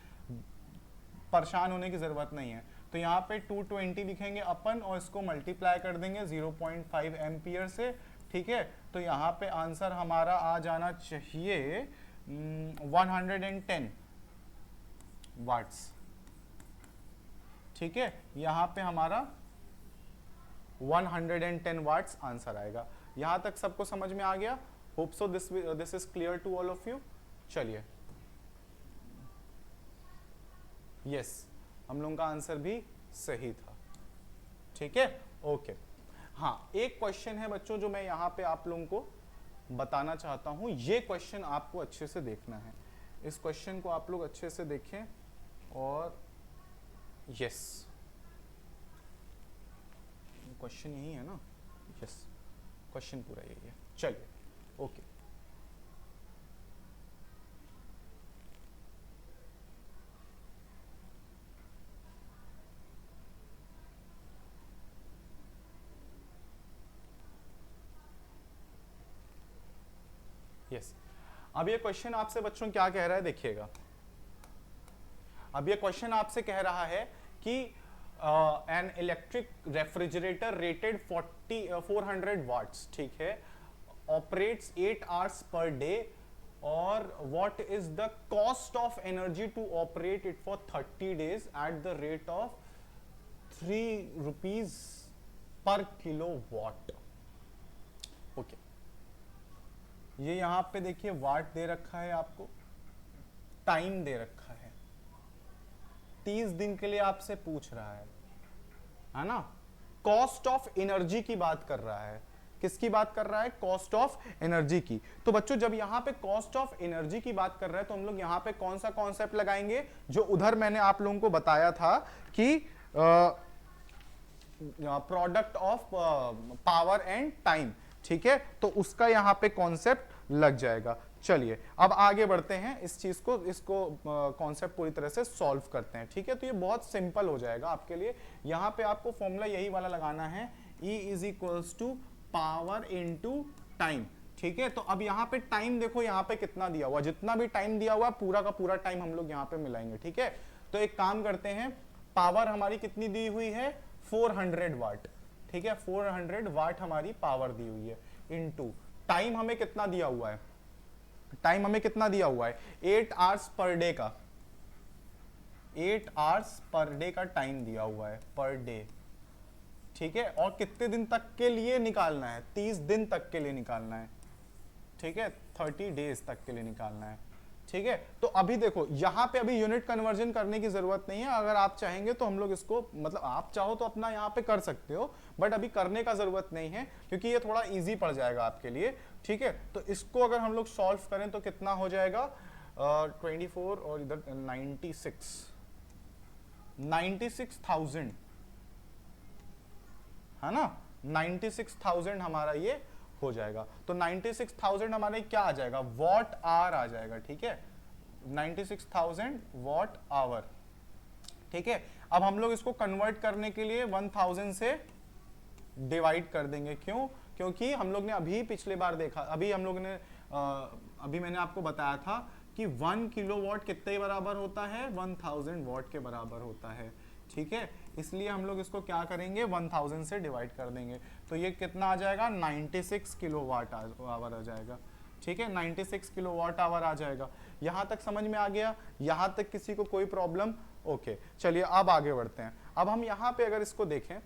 परेशान होने की जरूरत नहीं है। तो यहाँ पे 220 लिखेंगे अपन और इसको मल्टीप्लाई कर देंगे 0.5 एम्पियर से, ठीक है। तो यहाँ पे आंसर हमारा आ जाना चाहिए 110 वाट्स, ठीक है। यहाँ पे हमारा 110 वाट्स आंसर आएगा। यहाँ तक सबको समझ में आ गया? Hope so this is clear to all of you. चलिए, यस, हम लोगों का आंसर भी सही था, ठीक है, ओके। हाँ, एक क्वेश्चन है बच्चों जो मैं यहाँ पे आप लोगों को बताना चाहता हूँ, ये क्वेश्चन आपको अच्छे से देखना है, इस क्वेश्चन को आप लोग अच्छे से देखें। और यस, क्वेश्चन यही है ना, यस, क्वेश्चन पूरा यही है। चलिए, ओके। यस, अब ये क्वेश्चन आपसे बच्चों क्या कह रहा है, देखिएगा। अब ये क्वेश्चन आपसे कह रहा है कि an electric refrigerator rated 400 watts, ठीक है, ऑपरेट्स 8 आवर्स पर डे, और what is the cost of energy to operate it for 30 days at the rate of 3 rupees per kilowatt. Okay, ये यहां पे देखिए वाट दे रखा है आपको, टाइम दे रखा है, 30 दिन के लिए आपसे पूछ रहा है ना। कॉस्ट ऑफ एनर्जी की बात कर रहा है, किसकी बात कर रहा है, कॉस्ट ऑफ एनर्जी की। तो बच्चों जब यहां पे कॉस्ट ऑफ एनर्जी की बात कर रहा है तो हम लोग यहां पे कौन सा कॉन्सेप्ट लगाएंगे, जो उधर मैंने आप लोगों को बताया था कि product of power and time, ठीक है, तो उसका यहां पे कॉन्सेप्ट लग जाएगा। चलिए अब आगे बढ़ते हैं, इस चीज को, इसको कॉन्सेप्ट पूरी तरह से सॉल्व करते हैं, ठीक है। तो ये बहुत सिंपल हो जाएगा आपके लिए। यहां पे आपको फॉर्मूला यही वाला लगाना है, E is equals to power into time, ठीक है। तो अब यहाँ पे टाइम देखो, यहाँ पे कितना दिया हुआ, जितना भी टाइम दिया हुआ पूरा का पूरा टाइम हम लोग यहाँ पे मिलाएंगे, ठीक है। तो एक काम करते हैं, पावर हमारी कितनी दी हुई है, 400 वाट, ठीक है, 400 वाट हमारी पावर दी हुई है, इनटू टाइम हमें कितना दिया हुआ है, टाइम हमें कितना दिया हुआ है, 8 आवर्स पर डे का, 8 आवर्स पर डे का टाइम दिया हुआ है, पर डे, ठीक है। और कितने दिन तक के लिए निकालना है, 30 दिन तक के लिए निकालना है, ठीक है, 30 डेज तक के लिए निकालना है, ठीक है। तो अभी देखो यहाँ पे अभी यूनिट कन्वर्जन करने की जरूरत नहीं है, अगर आप चाहेंगे तो हम लोग इसको मतलब आप चाहो तो अपना यहाँ पे कर सकते हो, बट अभी करने का जरूरत नहीं है क्योंकि ये थोड़ा इजी पड़ जाएगा आपके लिए, ठीक है। तो इसको अगर हम लोग सॉल्व करें तो कितना हो जाएगा 24 और इधर 96,000 है ना, 96,000 हमारा ये हो जाएगा। तो 96,000 हमारे क्या आ जाएगा, वॉट आवर आ जाएगा, ठीक है। 96,000 वॉट आवर, ठीक है। अब हम लोग इसको कन्वर्ट करने के लिए 1000 से डिवाइड कर देंगे, क्यों, क्योंकि हम लोग ने अभी पिछले बार देखा, अभी हम लोग ने अभी मैंने आपको बताया था कि 1 किलोवाट कितने बराबर होता है, 1000 वॉट के बराबर होता है, ठीक है। इसलिए हम लोग इसको क्या करेंगे, 1000 से डिवाइड कर देंगे, तो ये कितना आ जाएगा, 96 किलोवाट आवर आ जाएगा, ठीक है। 96 किलोवाट आवर आ जाएगा। यहां तक समझ में आ गया, यहां तक किसी को कोई प्रॉब्लम, ओके। चलिए अब आगे बढ़ते हैं। अब हम यहां पे अगर इसको देखें,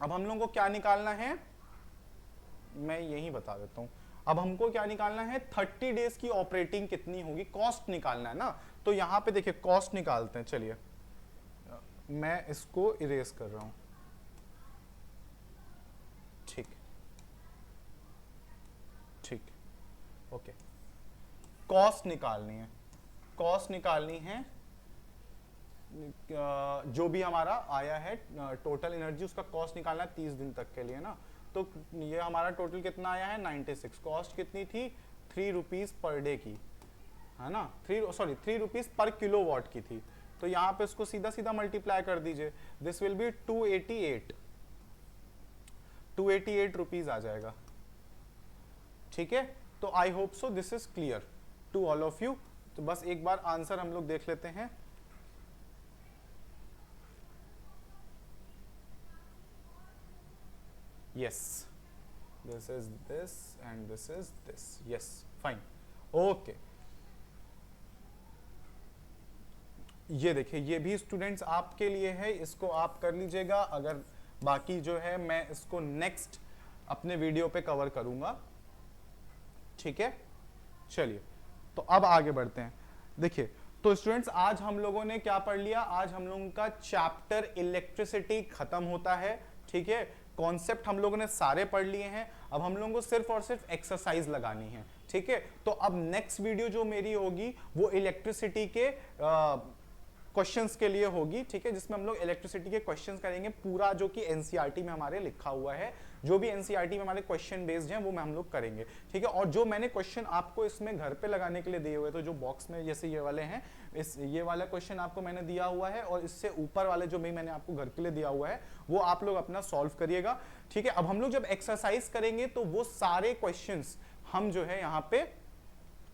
अब हम लोग को क्या निकालना है, मैं यही बता देता हूं। अब हमको क्या निकालना है, 30 डेज की ऑपरेटिंग कितनी होगी, कॉस्ट निकालना है ना। तो यहां पे देखिए कॉस्ट निकालते हैं, चलिए मैं इसको इरेज कर रहा हूं, ठीक ठीक, ओके। कॉस्ट निकालनी है, कॉस्ट निकालनी है, जो भी हमारा आया है टोटल एनर्जी उसका कॉस्ट निकालना है 30 दिन तक के लिए ना। तो ये हमारा टोटल कितना आया है 96, कॉस्ट कितनी थी 3 रुपीज पर डे की, है ना, 3 रुपीज पर किलोवाट की थी। तो यहाँ पे इसको सीधा सीधा मल्टीप्लाई कर दीजिए, दिस विल बी 288 रुपीज आ जाएगा, ठीक है। तो I hope so this is clear to all of you. तो बस एक बार आंसर हम लोग देख लेते हैं। Yes, this is this and this is this. Yes, fine. Okay. ये देखिए, ये भी स्टूडेंट्स आपके लिए है, इसको आप कर लीजिएगा। अगर बाकी जो है मैं इसको नेक्स्ट अपने वीडियो पे कवर करूंगा, ठीक है। चलिए तो अब आगे बढ़ते हैं। देखिए तो स्टूडेंट्स आज हम लोगों ने क्या पढ़ लिया, आज हम लोगों का चैप्टर इलेक्ट्रिसिटी खत्म होता है, ठीक है। कॉन्सेप्ट हम लोगों ने सारे पढ़ लिए हैं, अब हम लोगों को सिर्फ और सिर्फ एक्सरसाइज लगानी है, ठीक है। तो अब नेक्स्ट वीडियो जो मेरी होगी वो इलेक्ट्रिसिटी के क्वेश्चंस के लिए होगी, ठीक है, जिसमें हम लोग इलेक्ट्रिसिटी के क्वेश्चंस करेंगे पूरा, जो कि एनसीईआरटी में हमारे लिखा हुआ है, जो भी एनसीईआरटी में हमारे क्वेश्चन बेस्ड हैं वो हम लोग करेंगे, ठीक है। और जो मैंने क्वेश्चन आपको इसमें घर पे लगाने के लिए दिए हुए, तो जो बॉक्स में जैसे ये वाले हैं, ये वाला क्वेश्चन आपको मैंने दिया हुआ है, और इससे ऊपर वाले जो भी मैंने आपको घर के लिए दिया हुआ है वो आप लोग अपना सॉल्व करिएगा, ठीक है। अब हम लोग जब एक्सरसाइज करेंगे तो वो सारे क्वेश्चन हम जो है यहाँ पे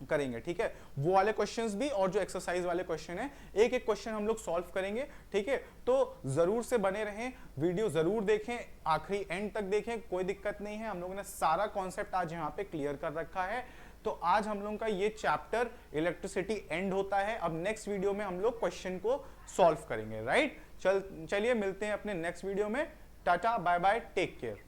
करेंगे, ठीक है। वो वाले क्वेश्चंस भी और जो एक्सरसाइज वाले क्वेश्चन है, एक एक क्वेश्चन हम लोग सॉल्व करेंगे, ठीक है। तो जरूर से बने रहें, वीडियो जरूर देखें, आखिरी एंड तक देखें, कोई दिक्कत नहीं है। हम लोगों ने सारा कॉन्सेप्ट आज यहाँ पे क्लियर कर रखा है। तो आज हम लोगों का ये चैप्टर इलेक्ट्रिसिटी एंड होता है। अब नेक्स्ट वीडियो में हम लोग क्वेश्चन को सॉल्व करेंगे, राइट। चलिए मिलते हैं अपने नेक्स्ट वीडियो में। Tata, bye bye, take care.